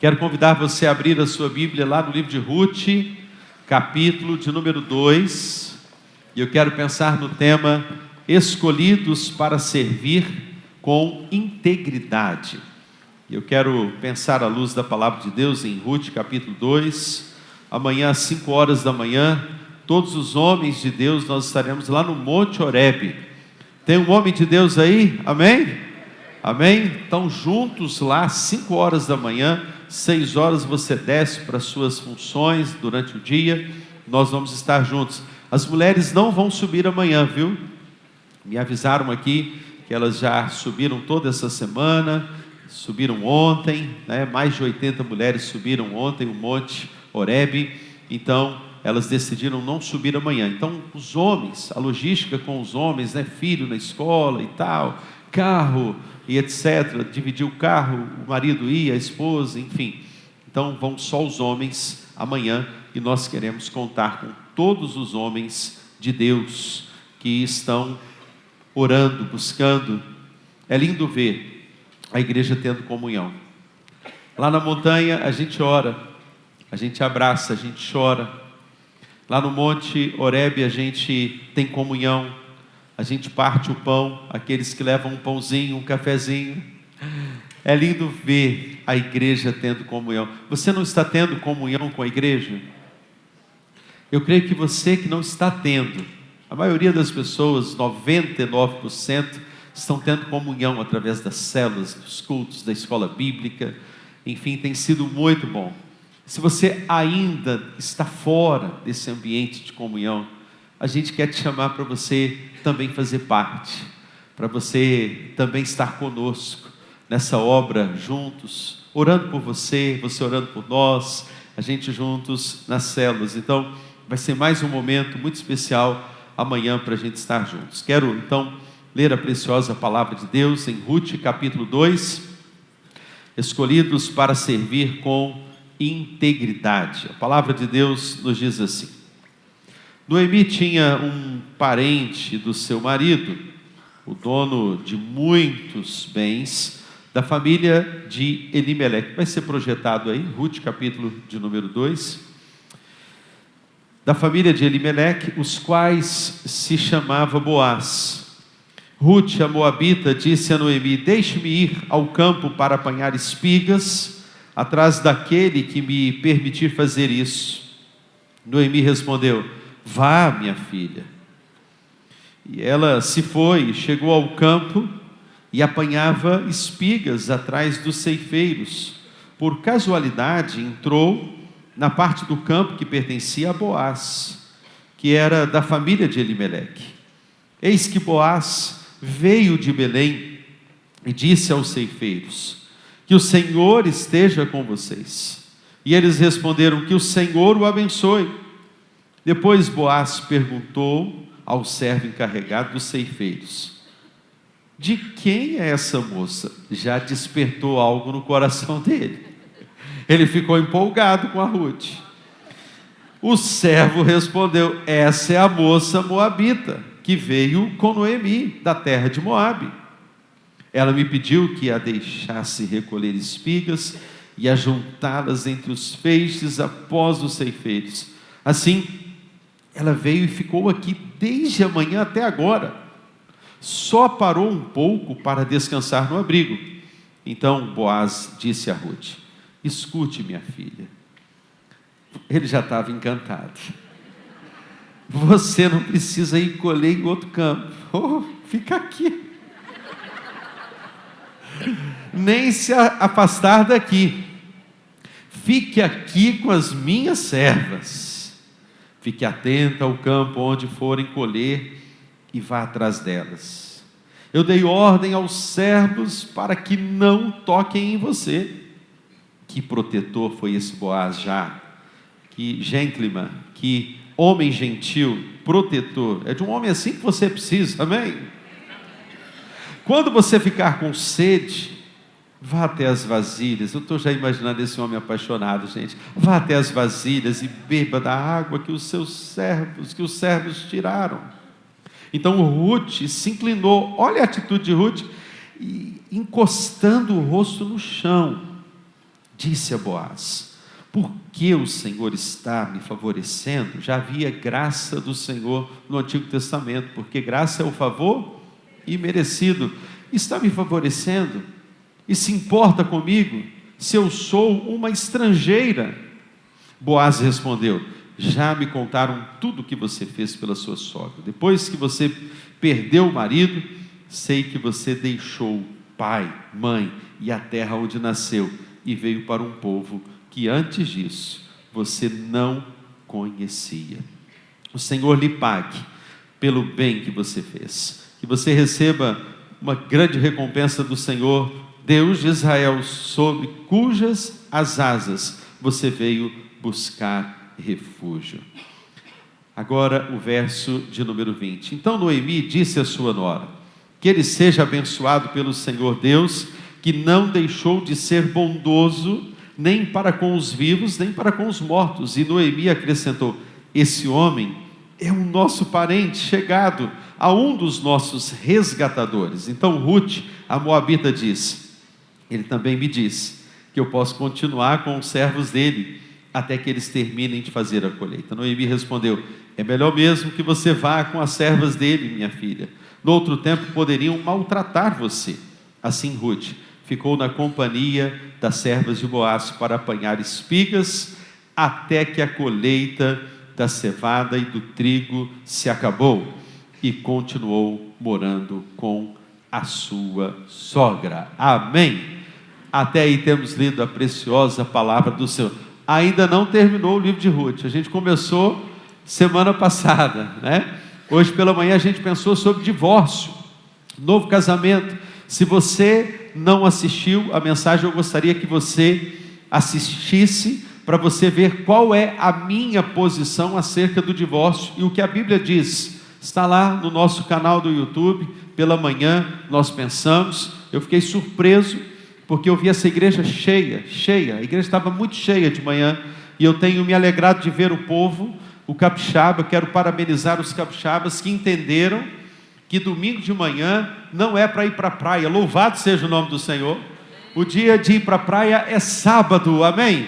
Quero convidar você a abrir a sua Bíblia lá no livro de Ruth, capítulo de número 2. E eu quero pensar no tema escolhidos para servir com integridade. Eu quero pensar à luz da palavra de Deus em Ruth, capítulo 2. Amanhã às 5 horas da manhã, todos os homens de Deus, nós estaremos lá no Monte Horebe. Tem um homem de Deus aí? Amém? Amém? Então juntos lá, 5 horas da manhã, 6 horas você desce para as suas funções durante o dia. Nós vamos estar juntos. As mulheres não vão subir amanhã, viu? Me avisaram aqui que elas já subiram toda essa semana, subiram ontem, né? Mais de 80 mulheres subiram ontem o Monte Horebe. Então elas decidiram não subir amanhã. Então os homens, a logística com os homens, né? Filho na escola e tal, carro e etc. Dividir o carro, o marido ia, a esposa, enfim. Então vão só os homens amanhã e nós queremos contar com todos os homens de Deus que estão orando, buscando. É lindo ver a igreja tendo comunhão. Lá na montanha a gente ora, a gente abraça, a gente chora. Lá no Monte Horebe a gente tem comunhão. A gente parte o pão, aqueles que levam um pãozinho, um cafezinho. É lindo ver a igreja tendo comunhão. Você não está tendo comunhão com a igreja? Eu creio que você que não está tendo, a maioria das pessoas, 99%, estão tendo comunhão através das células, dos cultos, da escola bíblica. Enfim, tem sido muito bom. Se você ainda está fora desse ambiente de comunhão, a gente quer te chamar para você também fazer parte, para você também estar conosco nessa obra juntos, orando por você, você orando por nós, a gente juntos nas células. Então vai ser mais um momento muito especial amanhã para a gente estar juntos. Quero então ler a preciosa palavra de Deus em Ruth capítulo 2, escolhidos para servir com integridade. A palavra de Deus nos diz assim: Noemi tinha um parente do seu marido, o dono de muitos bens, da família de Elimeleque. Vai ser projetado aí, Ruth capítulo de número 2. Da família de Elimeleque, os quais se chamava Boaz. Ruth, a moabita, disse a Noemi: deixe-me ir ao campo para apanhar espigas, atrás daquele que me permitir fazer isso. Noemi respondeu: vá, minha filha. E ela se foi, chegou ao campo e apanhava espigas atrás dos ceifeiros. Por casualidade entrou na parte do campo que pertencia a Boaz, que era da família de Elimeleque. Eis que Boaz veio de Belém e disse aos ceifeiros: que o Senhor esteja com vocês. E eles responderam: que o Senhor o abençoe. Depois Boaz perguntou ao servo encarregado dos ceifeiros: de quem é essa moça? Já despertou algo no coração dele. Ele ficou empolgado com a Ruth. O servo respondeu: essa é a moça moabita, que veio com Noemi, da terra de Moabe. Ela me pediu que a deixasse recolher espigas e ajuntá-las entre os feixes após os ceifeiros. Assim, ela veio e ficou aqui desde a manhã até agora. Só parou um pouco para descansar no abrigo. Então Boaz disse a Ruth: escute, minha filha. Ele já estava encantado. Você não precisa ir colher em outro campo. Fica aqui. Nem se afastar daqui. Fique aqui com as minhas servas. Fique atenta ao campo onde forem colher e vá atrás delas. Eu dei ordem aos servos para que não toquem em você. Que protetor foi esse Boaz já? Que gentleman, que homem gentil, protetor. É de um homem assim que você precisa, amém? Quando você ficar com sede, vá até as vasilhas. Eu estou já imaginando esse homem apaixonado, gente. Vá até as vasilhas e beba da água que os servos tiraram. Então Ruth se inclinou. Olha a atitude de Ruth, encostando o rosto no chão. disse a Boaz: por que o Senhor está me favorecendo? Já havia graça do Senhor no Antigo Testamento, porque graça é o favor imerecido. Está me favorecendo e se importa comigo se eu sou uma estrangeira? Boaz respondeu: já me contaram tudo o que você fez pela sua sogra. Depois que você perdeu o marido, sei que você deixou pai, mãe e a terra onde nasceu e veio para um povo que antes disso você não conhecia. O Senhor lhe pague pelo bem que você fez, que você receba uma grande recompensa do Senhor, Deus de Israel, sob cujas as asas você veio buscar refúgio. Agora o verso de número 20. Então Noemi disse à sua nora: que ele seja abençoado pelo Senhor Deus, que não deixou de ser bondoso, nem para com os vivos, nem para com os mortos. E Noemi acrescentou: esse homem é o nosso parente chegado, a um dos nossos resgatadores. Então Ruth, a moabita, diz: ele também me disse que eu posso continuar com os servos dele, até que eles terminem de fazer a colheita. Noemi respondeu: é melhor mesmo que você vá com as servas dele, minha filha. No outro tempo poderiam maltratar você. Assim Ruth ficou na companhia das servas de Boaz para apanhar espigas, até que a colheita da cevada e do trigo se acabou, e continuou morando com a sua sogra. Amém? Até aí temos lido a preciosa palavra do Senhor. Ainda não terminou o livro de Ruth, a gente começou semana passada, né? Hoje pela manhã a gente pensou sobre divórcio, novo casamento. Se você não assistiu a mensagem, eu gostaria que você assistisse, para você ver qual é a minha posição acerca do divórcio e o que a Bíblia diz. Está lá no nosso canal do YouTube. Pela manhã nós pensamos, eu fiquei surpreso, porque eu vi essa igreja cheia, a igreja estava muito cheia de manhã, e eu tenho me alegrado de ver o povo, o capixaba. Quero parabenizar os capixabas que entenderam que domingo de manhã não é para ir para a praia. Louvado seja o nome do Senhor. O dia de ir para a praia é sábado, amém?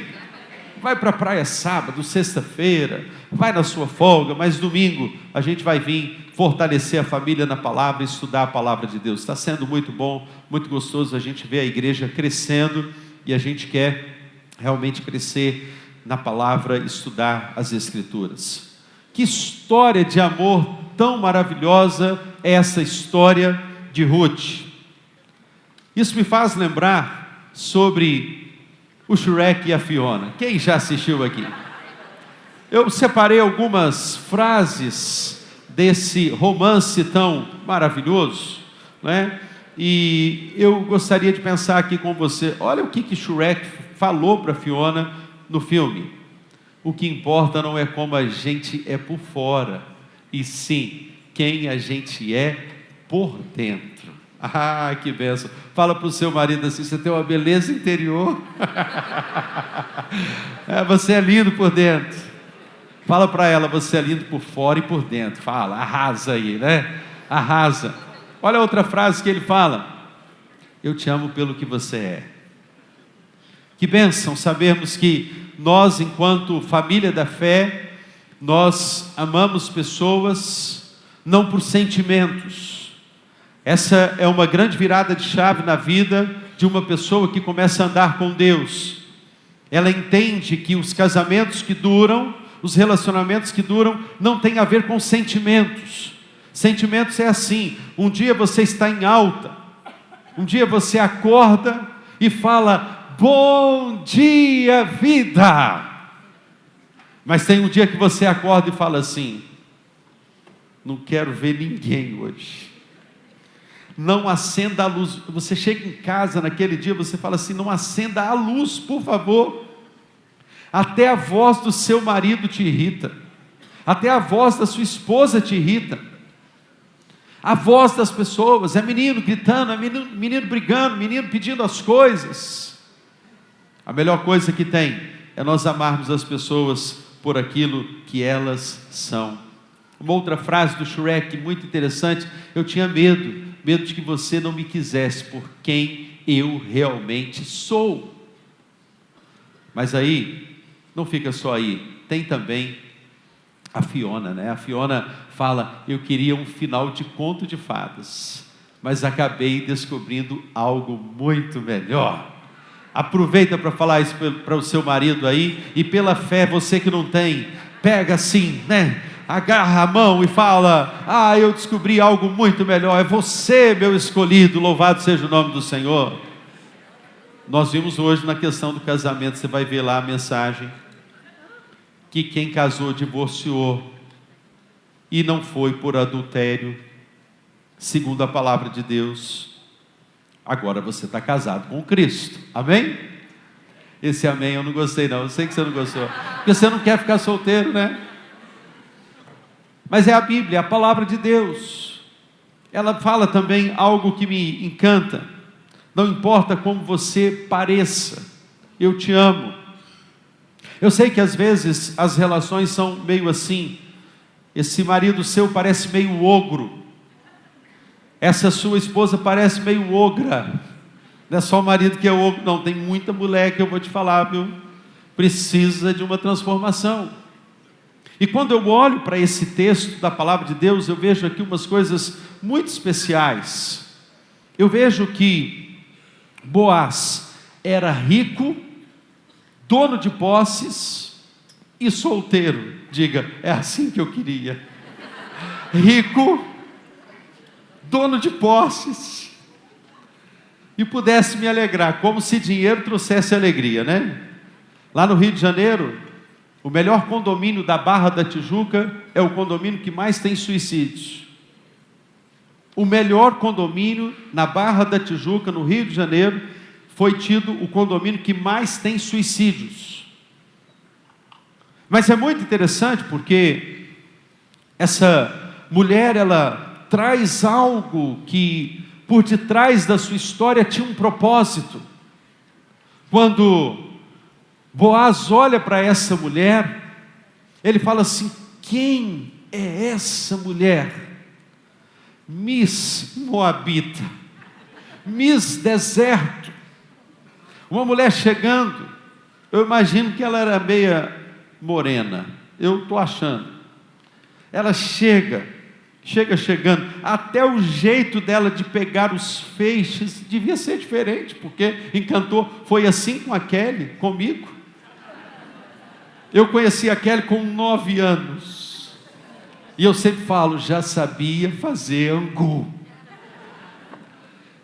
Vai para a praia sábado, sexta-feira, vai na sua folga, mas domingo a gente vai vir fortalecer a família na palavra, estudar a palavra de Deus. Está sendo muito bom, muito gostoso a gente ver a igreja crescendo, e a gente quer realmente crescer na palavra, estudar as Escrituras. Que história de amor tão maravilhosa é essa história de Ruth. Isso me faz lembrar sobre o Shrek e a Fiona. Quem já assistiu aqui? Eu separei algumas frases desse romance tão maravilhoso, né? E eu gostaria de pensar aqui com você. Olha o que Shrek falou para Fiona no filme: o que importa não é como a gente é por fora, e sim quem a gente é por dentro. Ah, que bênção. Fala para o seu marido assim: você tem uma beleza interior. Você é lindo por dentro. Fala para ela: você é lindo por fora e por dentro. Fala, arrasa aí, né? Arrasa. Olha a outra frase que ele fala: eu te amo pelo que você é. Que bênção sabermos que nós, enquanto família da fé, nós amamos pessoas não por sentimentos. Essa é uma grande virada de chave na vida de uma pessoa que começa a andar com Deus. Ela entende que os casamentos que duram, os relacionamentos que duram, não tem a ver com sentimentos. Sentimentos é assim: um dia você está em alta, um dia você acorda e fala: bom dia, vida. Mas tem um dia que você acorda e fala assim: não quero ver ninguém hoje. Não acenda a luz. Você chega em casa naquele dia, você fala assim: não acenda a luz, por favor. Até a voz do seu marido te irrita, até a voz da sua esposa te irrita, a voz das pessoas, é menino gritando, é menino brigando, menino pedindo as coisas. A melhor coisa que tem é nós amarmos as pessoas por aquilo que elas são. Uma outra frase do Shrek muito interessante: eu tinha medo de que você não me quisesse por quem eu realmente sou. Mas aí, não fica só aí, tem também a Fiona, né? A Fiona fala: eu queria um final de conto de fadas, mas acabei descobrindo algo muito melhor. Aproveita para falar isso para o seu marido aí, e pela fé, você que não tem, pega assim, né? Agarra a mão e fala: ah, eu descobri algo muito melhor, é você, meu escolhido, louvado seja o nome do Senhor. Nós vimos hoje na questão do casamento, você vai ver lá a mensagem, que quem casou divorciou, e não foi por adultério, segundo a palavra de Deus. Agora você está casado com Cristo, amém? Esse amém eu não gostei não, eu sei que você não gostou, porque você não quer ficar solteiro, né? Mas é a Bíblia, é a palavra de Deus. Ela fala também algo que me encanta: não importa como você pareça, eu te amo. Eu sei que às vezes as relações são meio assim, esse marido seu parece meio ogro, essa sua esposa parece meio ogra. Não é só o marido que é ogro, não, tem muita mulher que eu vou te falar, viu? Precisa de uma transformação. E quando eu olho para esse texto da palavra de Deus, eu vejo aqui umas coisas muito especiais. Eu vejo que Boaz era rico, dono de posses e solteiro. Diga, é assim que eu queria. Rico, dono de posses, e pudesse me alegrar, como se dinheiro trouxesse alegria, né? Lá no Rio de Janeiro, o melhor condomínio da Barra da Tijuca é o condomínio que mais tem suicídios. O melhor condomínio na Barra da Tijuca, no Rio de Janeiro, foi tido o condomínio que mais tem suicídios. Mas é muito interessante porque essa mulher, ela traz algo que por detrás da sua história tinha um propósito. Quando Boaz olha para essa mulher, ele fala assim: quem é essa mulher? Miss Moabita, Miss Deserto, uma mulher chegando. Eu imagino que ela era meia morena, eu estou achando. Ela chegando, até o jeito dela de pegar os feixes devia ser diferente, porque encantou. Foi assim com a Kelly, comigo. Eu conheci a Kelly com 9 anos, e eu sempre falo, já sabia fazer angu,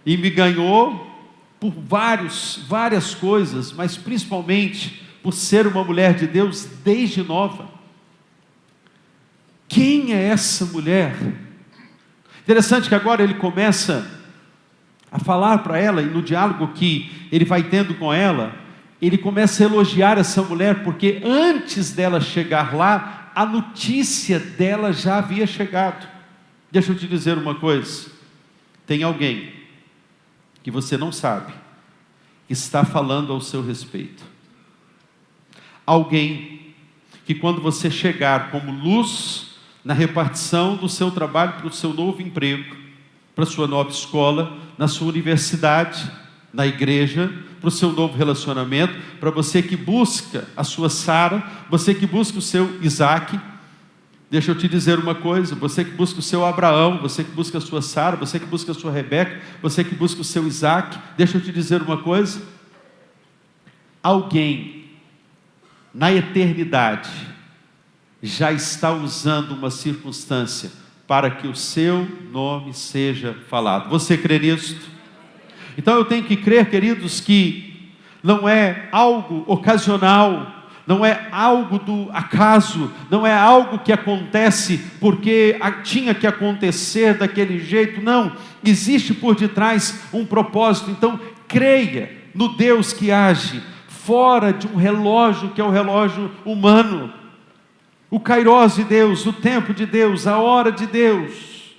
e me ganhou por várias coisas, mas principalmente por ser uma mulher de Deus desde nova. Quem é essa mulher? Interessante que agora ele começa a falar para ela, e no diálogo que ele vai tendo com ela, ele começa a elogiar essa mulher, porque antes dela chegar lá, a notícia dela já havia chegado. Deixa eu te dizer uma coisa: tem alguém que você não sabe, que está falando ao seu respeito. Alguém que quando você chegar como luz na repartição do seu trabalho, para o seu novo emprego, para a sua nova escola, na sua universidade, na igreja, para o seu novo relacionamento, para você que busca a sua Sara, você que busca o seu Isaac. Deixa eu te dizer uma coisa: você que busca o seu Abraão, você que busca a sua Sara, você que busca a sua Rebeca, você que busca o seu Isaac, deixa eu te dizer uma coisa: alguém na eternidade já está usando uma circunstância para que o seu nome seja falado. Você crê nisto? Então eu tenho que crer, queridos, que não é algo ocasional, não é algo do acaso, não é algo que acontece porque tinha que acontecer daquele jeito. Não, existe por detrás um propósito. Então creia no Deus que age fora de um relógio que é o relógio humano. O Kairos de Deus, o tempo de Deus, a hora de Deus.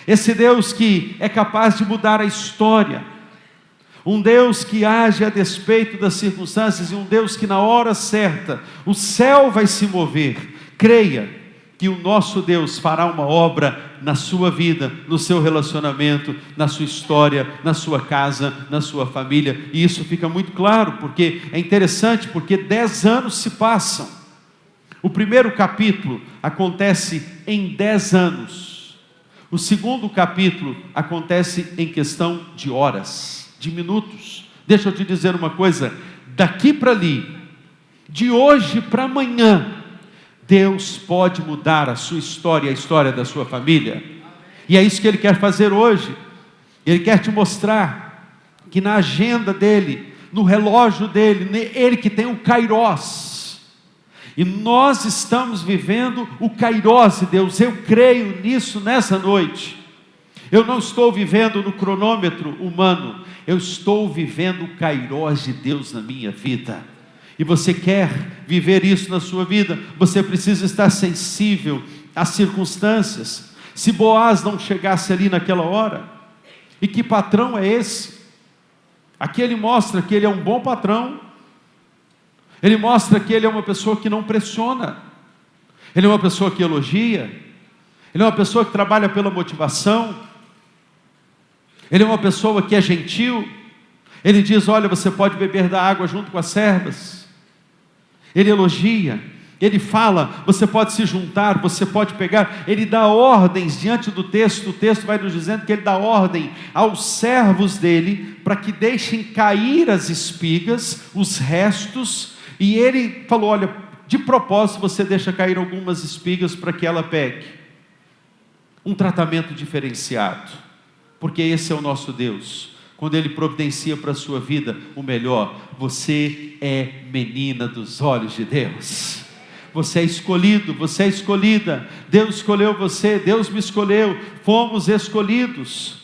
Esse Deus que é capaz de mudar a história. Um Deus que age a despeito das circunstâncias, e um Deus que na hora certa o céu vai se mover. Creia, que o nosso Deus fará uma obra na sua vida, no seu relacionamento, na sua história, na sua casa, na sua família. E isso fica muito claro, porque é interessante, porque 10 anos se passam. O primeiro capítulo acontece em 10 anos. O segundo capítulo acontece em questão de horas, de minutos. Deixa eu te dizer uma coisa, daqui para ali, de hoje para amanhã, Deus pode mudar a sua história, a história da sua família. E é isso que Ele quer fazer hoje. Ele quer te mostrar que na agenda dEle, no relógio dEle, Ele que tem o Kairos. E nós estamos vivendo o Kairos de Deus. Eu creio nisso nessa noite. Eu não estou vivendo no cronômetro humano. Eu estou vivendo o Kairos de Deus na minha vida. E você quer viver isso na sua vida, você precisa estar sensível às circunstâncias. Se Boaz não chegasse ali naquela hora, e que patrão é esse? Aqui ele mostra que ele é um bom patrão, ele mostra que ele é uma pessoa que não pressiona, ele é uma pessoa que elogia, ele é uma pessoa que trabalha pela motivação, ele é uma pessoa que é gentil, ele diz, olha, você pode beber da água junto com as servas. Ele elogia, ele fala, você pode se juntar, você pode pegar, ele dá ordens diante do texto, o texto vai nos dizendo que ele dá ordem aos servos dele, para que deixem cair as espigas, os restos, e ele falou, olha, de propósito você deixa cair algumas espigas para que ela pegue. Um tratamento diferenciado, porque esse é o nosso Deus. Quando Ele providencia para a sua vida o melhor, você é menina dos olhos de Deus. Você é escolhido, você é escolhida. Deus escolheu você, Deus me escolheu. Fomos escolhidos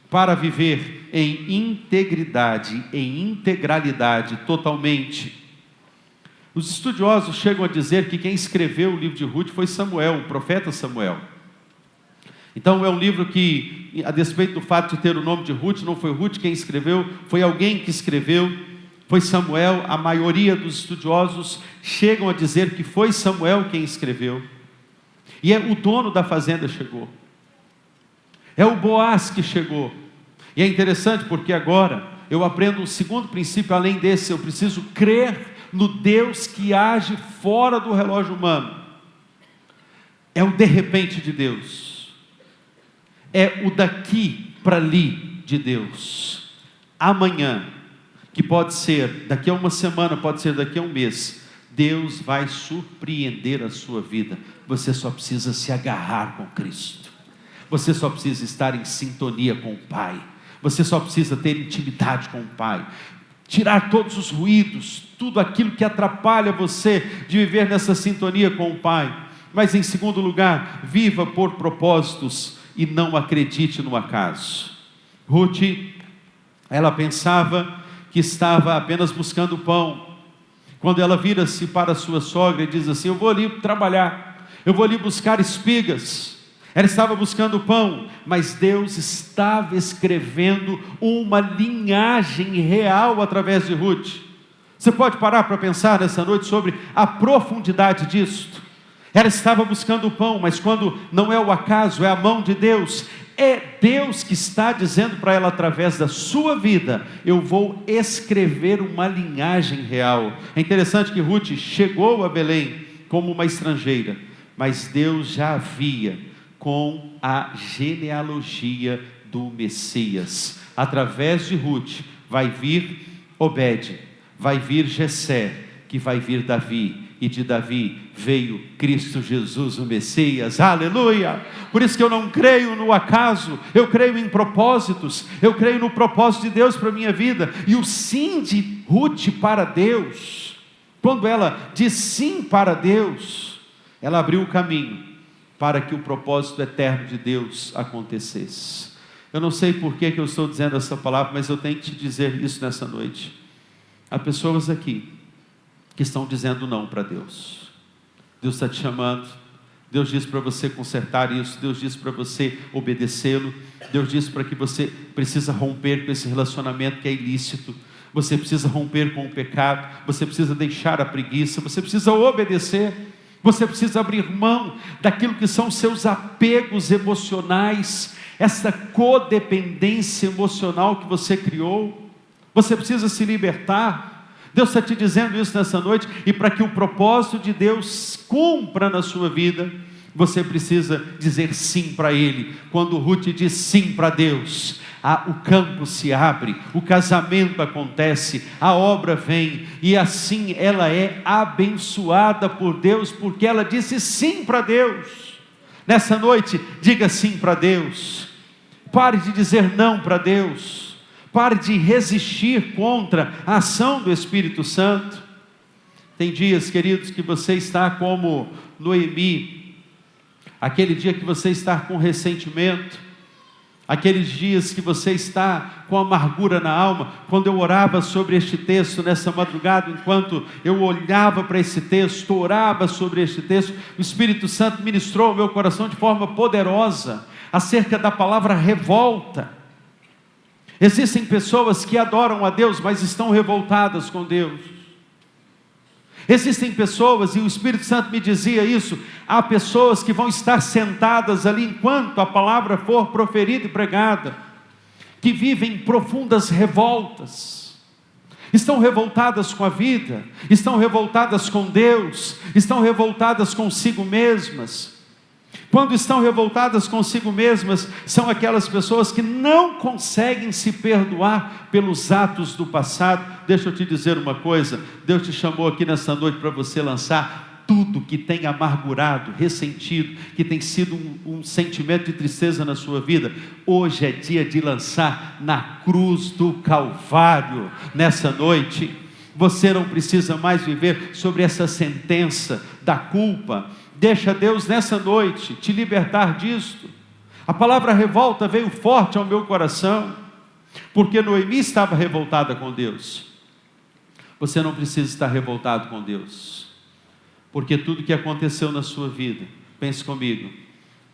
para viver em integridade, em integralidade, totalmente. Os estudiosos chegam a dizer que quem escreveu o livro de Ruth foi Samuel, o profeta Samuel. Então é um livro que, a despeito do fato de ter o nome de Ruth, não foi Ruth quem escreveu, foi alguém que escreveu, foi Samuel. A maioria dos estudiosos chegam a dizer que foi Samuel quem escreveu. E é o dono da fazenda chegou, é o Boaz que chegou. E é interessante porque agora eu aprendo um segundo princípio além desse. Eu preciso crer no Deus que age fora do relógio humano. É o de repente de Deus, é o daqui para ali de Deus. Amanhã, que pode ser daqui a uma semana, pode ser daqui a um mês, Deus vai surpreender a sua vida. Você só precisa se agarrar com Cristo, você só precisa estar em sintonia com o Pai, você só precisa ter intimidade com o Pai, tirar todos os ruídos, tudo aquilo que atrapalha você de viver nessa sintonia com o Pai. Mas em segundo lugar, viva por propósitos e não acredite no acaso. Ruth, ela pensava que estava apenas buscando pão, quando ela vira-se para a sua sogra e diz assim, eu vou ali trabalhar, eu vou ali buscar espigas. Ela estava buscando pão, mas Deus estava escrevendo uma linhagem real através de Ruth. Você pode parar para pensar nessa noite sobre a profundidade disto? Ela estava buscando o pão, mas quando não é o acaso, é a mão de Deus, é Deus que está dizendo para ela através da sua vida, eu vou escrever uma linhagem real. É interessante que Ruth chegou a Belém como uma estrangeira, mas Deus já havia com a genealogia do Messias. Através de Ruth vai vir Obed, vai vir Jessé, que vai vir Davi, e de Davi veio Cristo Jesus, o Messias. Aleluia! Por isso que eu não creio no acaso, eu creio em propósitos, eu creio no propósito de Deus para a minha vida. E o sim de Ruth para Deus, quando ela diz sim para Deus, ela abriu o caminho para que o propósito eterno de Deus acontecesse. Eu não sei por que eu estou dizendo essa palavra, mas eu tenho que te dizer isso nessa noite. Há pessoas aqui que estão dizendo não para Deus. Deus está te chamando, Deus diz para você consertar isso, Deus diz para você obedecê-lo, Deus diz para que você precisa romper com esse relacionamento que é ilícito, você precisa romper com o pecado, você precisa deixar a preguiça, você precisa obedecer. Você precisa abrir mão daquilo que são seus apegos emocionais, essa codependência emocional que você criou. Você precisa se libertar. Deus está te dizendo isso nessa noite, e para que o propósito de Deus cumpra na sua vida, você precisa dizer sim para Ele. Quando Ruth diz sim para Deus, o campo se abre, o casamento acontece, a obra vem, e assim ela é abençoada por Deus, porque ela disse sim para Deus. Nessa noite, diga sim para Deus. Pare de dizer não para Deus. Pare de resistir contra a ação do Espírito Santo. Tem dias, queridos, que você está como Noemi, aquele dia que você está com ressentimento, aqueles dias que você está com amargura na alma. Quando eu orava sobre este texto nessa madrugada, enquanto eu olhava para esse texto, orava sobre este texto, o Espírito Santo ministrou ao meu coração de forma poderosa acerca da palavra revolta. Existem pessoas que adoram a Deus, mas estão revoltadas com Deus. Existem pessoas, e o Espírito Santo me dizia isso, há pessoas que vão estar sentadas ali enquanto a palavra for proferida e pregada, que vivem profundas revoltas, estão revoltadas com a vida, estão revoltadas com Deus, estão revoltadas consigo mesmas. Quando estão revoltadas consigo mesmas, são aquelas pessoas que não conseguem se perdoar pelos atos do passado. Deixa eu te dizer uma coisa, Deus te chamou aqui nessa noite para você lançar tudo que tem amargurado, ressentido, que tem sido um sentimento de tristeza na sua vida. Hoje é dia de lançar na cruz do Calvário. Nessa noite, você não precisa mais viver sobre essa sentença da culpa. Deixa Deus nessa noite te libertar disto. A palavra revolta veio forte ao meu coração, porque Noemi estava revoltada com Deus. Você não precisa estar revoltado com Deus, porque tudo que aconteceu na sua vida, pense comigo,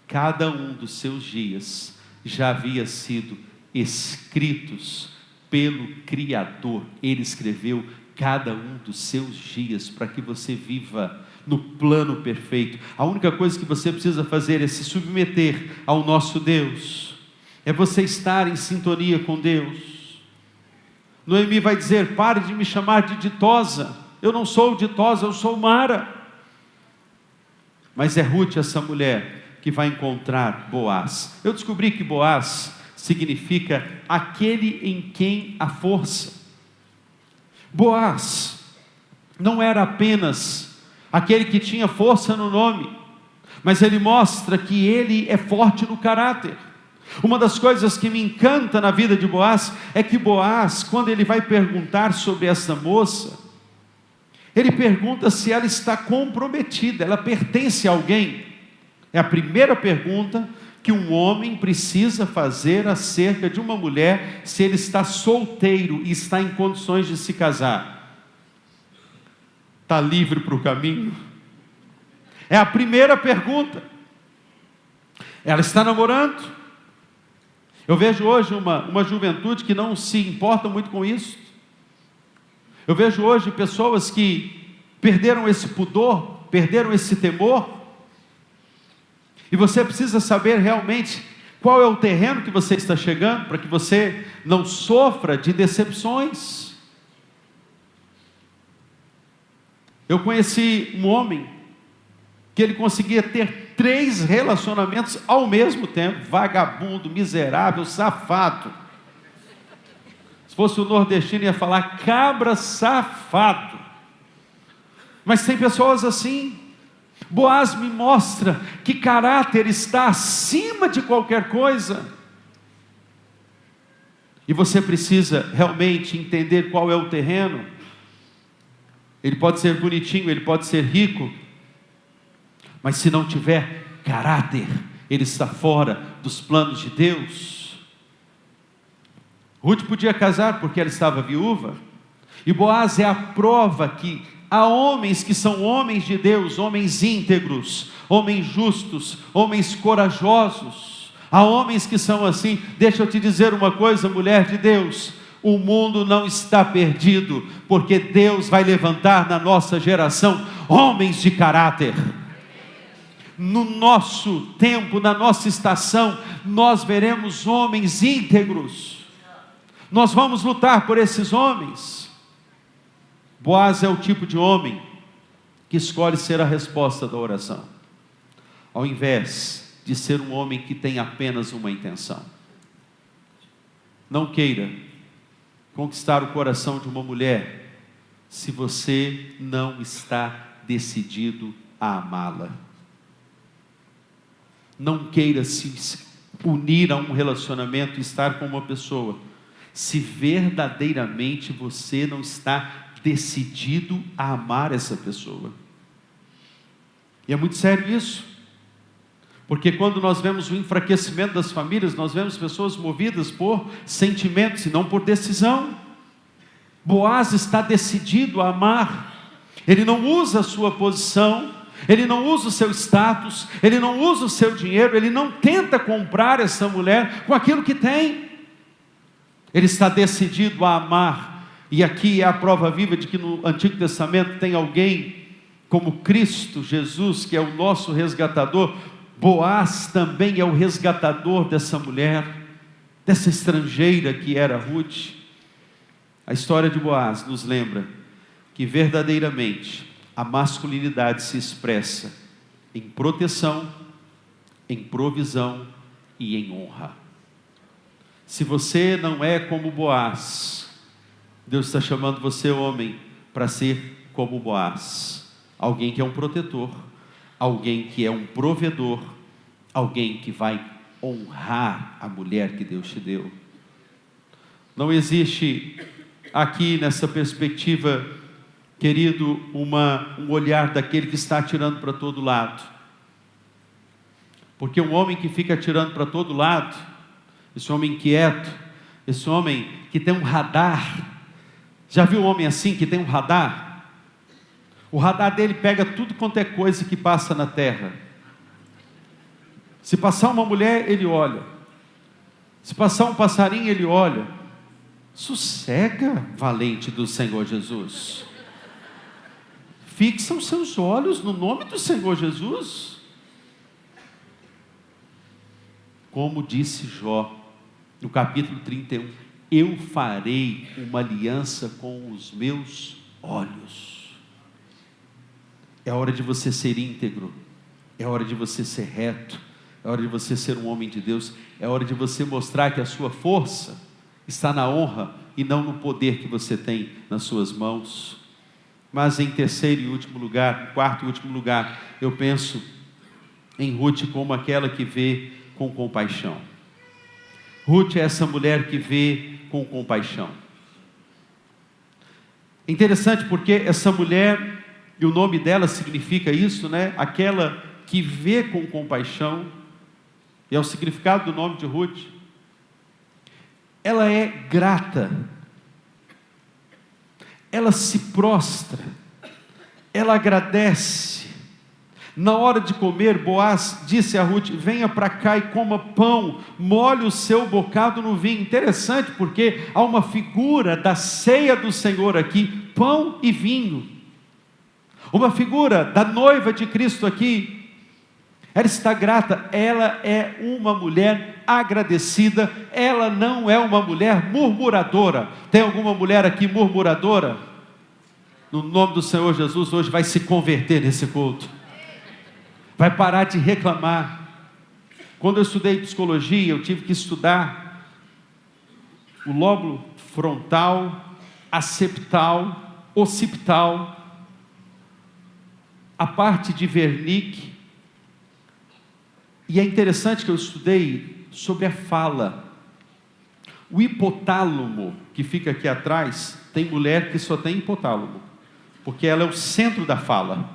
cada um dos seus dias já havia sido escritos pelo Criador. Ele escreveu cada um dos seus dias para que você viva no plano perfeito. A única coisa que você precisa fazer é se submeter ao nosso Deus, é você estar em sintonia com Deus. Noemi vai dizer: pare de me chamar de ditosa, eu não sou ditosa, eu sou Mara. Mas é Ruth, essa mulher, que vai encontrar Boaz. Eu descobri que Boaz significa aquele em quem há força. Boaz não era apenas aquele que tinha força no nome, mas ele mostra que ele é forte no caráter. Uma das coisas que me encanta na vida de Boaz, é que Boaz, quando ele vai perguntar sobre essa moça, ele pergunta se ela está comprometida, ela pertence a alguém. É a primeira pergunta que um homem precisa fazer acerca de uma mulher, se ele está solteiro e está em condições de se casar. Está livre para o caminho? É a primeira pergunta. Ela está namorando? Eu vejo hoje uma juventude que não se importa muito com isso. Eu vejo hoje pessoas que perderam esse pudor, perderam esse temor. E você precisa saber realmente qual é o terreno que você está chegando, para que você não sofra de decepções. Eu conheci um homem que ele conseguia ter 3 relacionamentos ao mesmo tempo. Vagabundo, miserável, safado. Se fosse o nordestino ia falar cabra safado. Mas tem pessoas assim. Boaz me mostra que caráter está acima de qualquer coisa. E você precisa realmente entender qual é o terreno. Ele pode ser bonitinho, ele pode ser rico, mas se não tiver caráter, ele está fora dos planos de Deus. Ruth podia casar porque ela estava viúva, e Boaz é a prova que há homens que são homens de Deus, homens íntegros, homens justos, homens corajosos. Há homens que são assim. Deixa eu te dizer uma coisa, mulher de Deus, o mundo não está perdido, porque Deus vai levantar na nossa geração homens de caráter. No nosso tempo, na nossa estação, nós veremos homens íntegros. Nós vamos lutar por esses homens. Boaz é o tipo de homem que escolhe ser a resposta da oração, ao invés de ser um homem que tem apenas uma intenção. Não queira conquistar o coração de uma mulher se você não está decidido a amá-la. Não queira se unir a um relacionamento e estar com uma pessoa se verdadeiramente você não está decidido a amar essa pessoa. E é muito sério isso, porque quando nós vemos o enfraquecimento das famílias, nós vemos pessoas movidas por sentimentos e não por decisão. Boaz está decidido a amar. Ele não usa a sua posição, ele não usa o seu status, ele não usa o seu dinheiro, ele não tenta comprar essa mulher com aquilo que tem. Ele está decidido a amar. E aqui é a prova viva de que no Antigo Testamento tem alguém como Cristo Jesus, que é o nosso resgatador. Boaz também é o resgatador dessa mulher, dessa estrangeira que era Ruth. A história de Boaz nos lembra que verdadeiramente a masculinidade se expressa em proteção, em provisão e em honra. Se você não é como Boaz, Deus está chamando você, homem, para ser como Boaz. Alguém que é um protetor, alguém que é um provedor, alguém que vai honrar a mulher que Deus te deu. Não existe aqui nessa perspectiva, querido, um olhar daquele que está atirando para todo lado. Porque um homem que fica atirando para todo lado, esse homem inquieto, esse homem que tem um radar, já viu um homem assim que tem um radar? O radar dele pega tudo quanto é coisa que passa na terra. Se passar uma mulher, ele olha. Se passar um passarinho, ele olha. Sossega, valente do Senhor Jesus. Fixa os seus olhos no nome do Senhor Jesus. Como disse Jó, no capítulo 31, eu farei uma aliança com os meus olhos. É hora de você ser íntegro, é hora de você ser reto, é hora de você ser um homem de Deus, é hora de você mostrar que a sua força está na honra e não no poder que você tem nas suas mãos. Mas em terceiro e último lugar, quarto e último lugar, eu penso em Ruth como aquela que vê com compaixão. Ruth é essa mulher que vê com compaixão. Interessante porque essa mulher, e o nome dela significa isso, né? Aquela que vê com compaixão, e é o significado do nome de Ruth. Ela é grata, ela se prostra, ela agradece. Na hora de comer, Boaz disse a Ruth: venha para cá e coma pão, molhe o seu bocado no vinho. Interessante porque há uma figura da ceia do Senhor aqui, pão e vinho. Uma figura da noiva de Cristo aqui. Ela está grata, ela é uma mulher agradecida, ela não é uma mulher murmuradora. Tem alguma mulher aqui murmuradora? No nome do Senhor Jesus, hoje vai se converter nesse culto. Vai parar de reclamar. Quando eu estudei psicologia, eu tive que estudar o lóbulo frontal, accipital, occipital, a parte de Wernicke. E é interessante que eu estudei sobre a fala. O hipotálamo, que fica aqui atrás, tem mulher que só tem hipotálamo, porque ela é o centro da fala.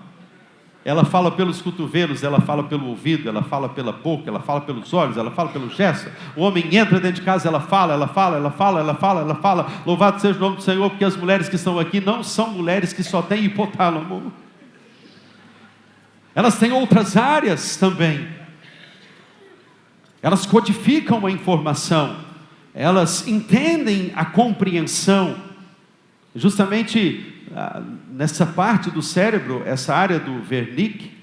Ela fala pelos cotovelos, ela fala pelo ouvido, ela fala pela boca, ela fala pelos olhos, ela fala pelo gesto. O homem entra dentro de casa, ela fala. Louvado seja o nome do Senhor, porque as mulheres que estão aqui não são mulheres que só têm hipotálamo. Elas têm outras áreas também. Elas codificam a informação, elas entendem a compreensão. Justamente nessa parte do cérebro, essa área do Wernicke,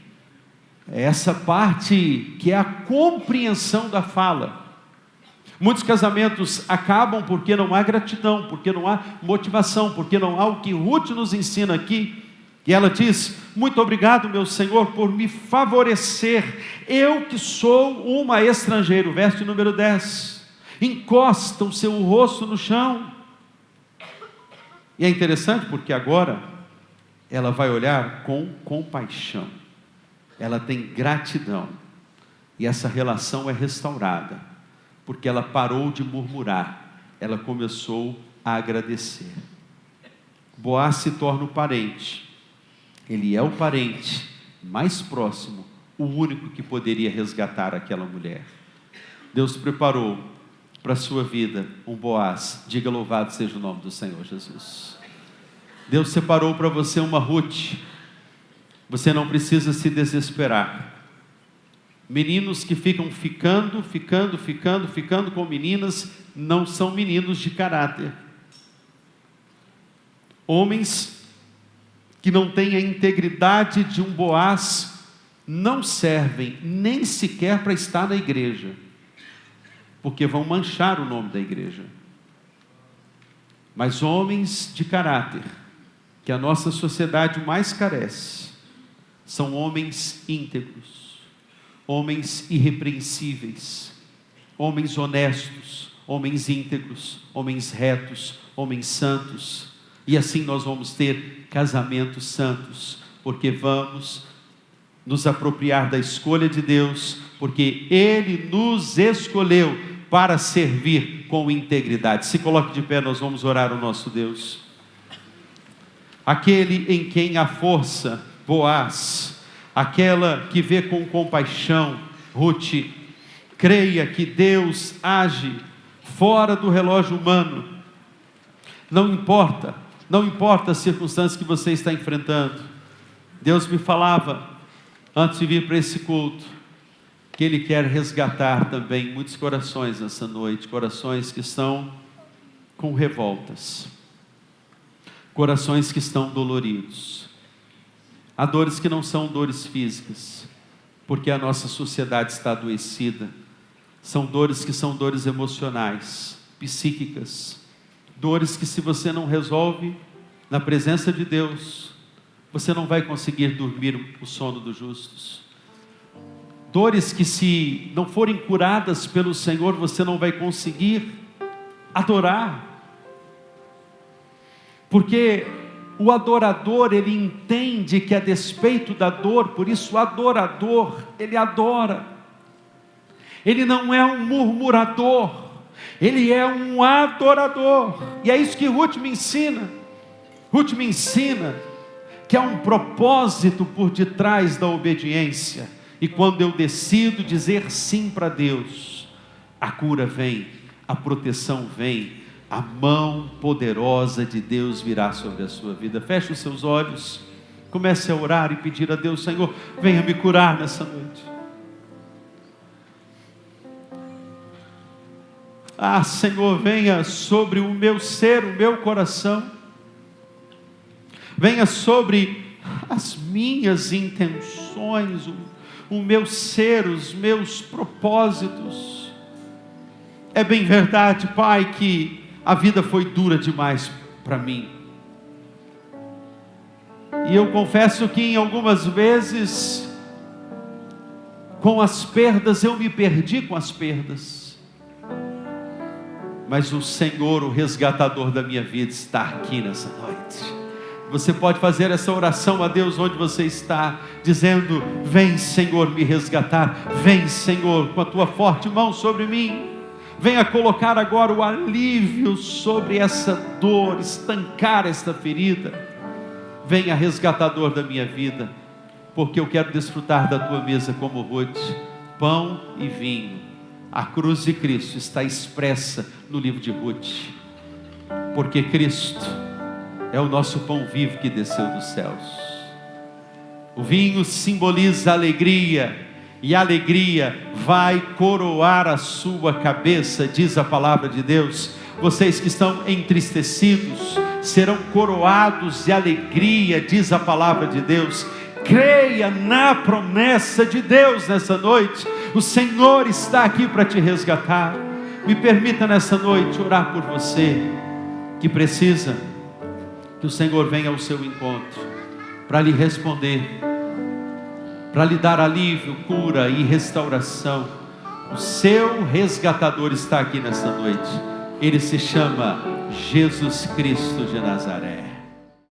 é essa parte que é a compreensão da fala. Muitos casamentos acabam porque não há gratidão, porque não há motivação, porque não há o que Ruth nos ensina aqui. E ela diz: muito obrigado, meu Senhor, por me favorecer, eu que sou uma estrangeira. Verso número 10, encosta o seu rosto no chão. E é interessante porque agora ela vai olhar com compaixão, ela tem gratidão, e essa relação é restaurada, porque ela parou de murmurar, ela começou a agradecer. Boaz se torna o parente, ele é o parente mais próximo, o único que poderia resgatar aquela mulher. Deus preparou para a sua vida um Boaz. Diga: louvado seja o nome do Senhor Jesus. Deus separou para você uma Ruth. Você não precisa se desesperar. Meninos que ficam ficando com meninas, não são meninos de caráter. Homens que não têm a integridade de um Boaz, não servem nem sequer para estar na igreja, porque vão manchar o nome da igreja. Mas homens de caráter, que a nossa sociedade mais carece, são homens íntegros, homens irrepreensíveis, homens honestos, homens íntegros, homens retos, homens santos. E assim nós vamos ter casamentos santos, porque vamos nos apropriar da escolha de Deus, porque Ele nos escolheu para servir com integridade. Se coloque de pé, nós vamos orar ao nosso Deus. Aquele em quem há força, Boaz, aquela que vê com compaixão, Ruth, creia que Deus age fora do relógio humano. Não importa as circunstâncias que você está enfrentando. Deus me falava, antes de vir para esse culto, que Ele quer resgatar também muitos corações nessa noite, corações que estão com revoltas, corações que estão doloridos. Há dores que não são dores físicas, porque a nossa sociedade está adoecida. São dores que são dores emocionais, psíquicas, dores que, se você não resolve na presença de Deus, você não vai conseguir dormir o sono dos justos. Dores que, se não forem curadas pelo Senhor, você não vai conseguir adorar, porque o adorador, ele entende que a despeito da dor, por isso o adorador, ele adora. Ele não é um murmurador, ele é um adorador. E é isso que Ruth me ensina. Ruth me ensina que há um propósito por detrás da obediência. E quando eu decido dizer sim para Deus, a cura vem, a proteção vem, a mão poderosa de Deus virá sobre a sua vida. Feche os seus olhos, comece a orar e pedir a Deus: Senhor, venha me curar nessa noite. Ah, Senhor, venha sobre o meu ser, o meu coração, venha sobre as minhas intenções, o meu ser, os meus propósitos. É bem verdade, Pai, que a vida foi dura demais para mim, e eu confesso que em algumas vezes, com as perdas, eu me perdi com as perdas, mas o Senhor, o resgatador da minha vida, está aqui nessa noite. Você pode fazer essa oração a Deus onde você está, dizendo: vem, Senhor, me resgatar, vem, Senhor, com a tua forte mão sobre mim, venha colocar agora o alívio sobre essa dor, estancar esta ferida. Venha, resgatador da minha vida, porque eu quero desfrutar da tua mesa como Ruth, pão e vinho. A cruz de Cristo está expressa no livro de Ruth, porque Cristo é o nosso pão vivo que desceu dos céus. O vinho simboliza alegria, e a alegria vai coroar a sua cabeça, diz a palavra de Deus. Vocês que estão entristecidos, serão coroados de alegria, diz a palavra de Deus. Creia na promessa de Deus nessa noite. O Senhor está aqui para te resgatar. Me permita nessa noite orar por você que precisa que o Senhor venha ao seu encontro para lhe responder, para lhe dar alívio, cura e restauração. O seu resgatador está aqui nessa noite. Ele se chama Jesus Cristo de Nazaré.